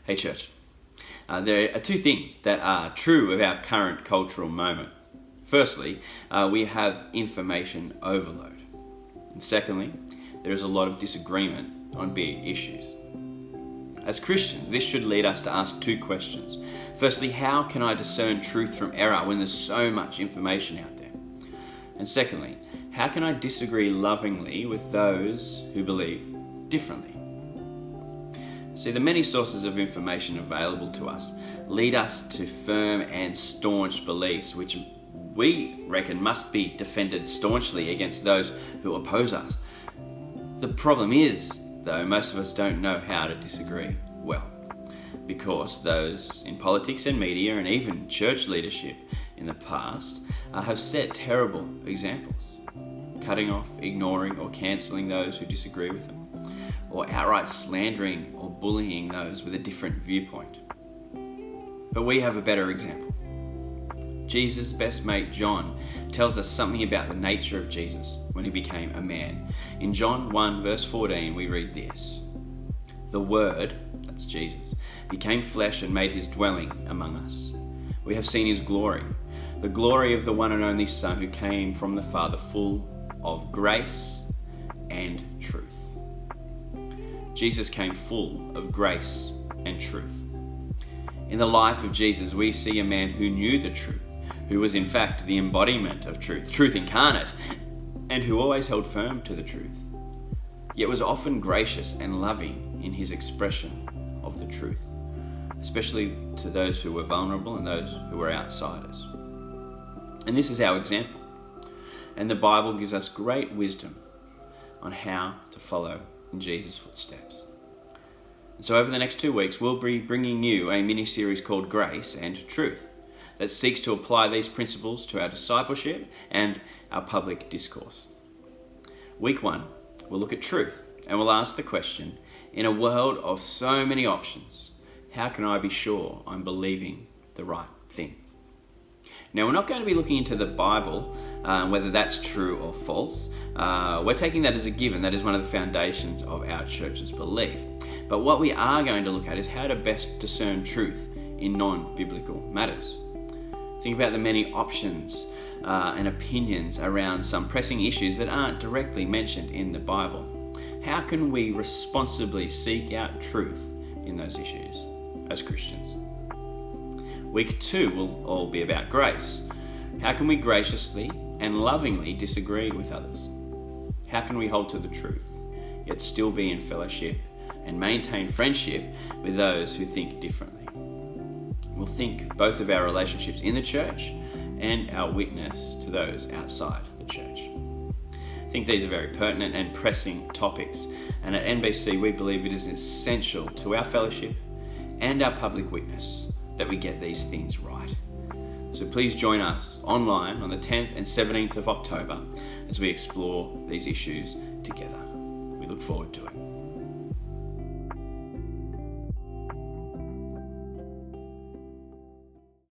Hey church, there are two things that are true of our current cultural moment. Firstly, we have information overload. And secondly, there is a lot of disagreement on big issues. As Christians, this should lead us to ask two questions. Firstly, how can I discern truth from error when there's so much information out there? And secondly, how can I disagree lovingly with those who believe differently? See, the many sources of information available to us lead us to firm and staunch beliefs, which we reckon must be defended staunchly against those who oppose us. The problem is, though, most of us don't know how to disagree well, because those in politics and media and even church leadership in the past have set terrible examples, cutting off, ignoring or cancelling those who disagree with them, or outright slandering or bullying those with a different viewpoint. But we have a better example. Jesus' best mate John tells us something about the nature of Jesus when he became a man. In John 1 verse 14 we read this: "The Word," that's Jesus, "became flesh and made his dwelling among us. We have seen his glory, the glory of the one and only Son who came from the Father, full of grace and truth." Jesus came full of grace and truth. In the life of Jesus, we see a man who knew the truth, who was in fact the embodiment of truth incarnate, and who always held firm to the truth, yet was often gracious and loving in his expression of the truth, especially to those who were vulnerable and those who were outsiders. And this is our example, and the Bible gives us great wisdom on how to follow in Jesus' footsteps. And so over the next 2 weeks, we'll be bringing you a mini-series called Grace and Truth that seeks to apply these principles to our discipleship and our public discourse. Week 1, we'll look at truth, and we'll ask the question, in a world of so many options, how can I be sure I'm believing the right thing? Now, we're not going to be looking into the Bible, whether that's true or false. We're taking that as a given. That is one of the foundations of our church's belief. But what we are going to look at is how to best discern truth in non-biblical matters. Think about the many options and opinions around some pressing issues that aren't directly mentioned in the Bible. How can we responsibly seek out truth in those issues as Christians? Week 2 will all be about grace. How can we graciously and lovingly disagree with others? How can we hold to the truth, yet still be in fellowship and maintain friendship with those who think differently? We'll think both of our relationships in the church and our witness to those outside the church. I think these are very pertinent and pressing topics, and at NBC we believe it is essential to our fellowship and our public witness that we get these things right. So please join us online on the 10th and 17th of October as we explore these issues together. We look forward to it.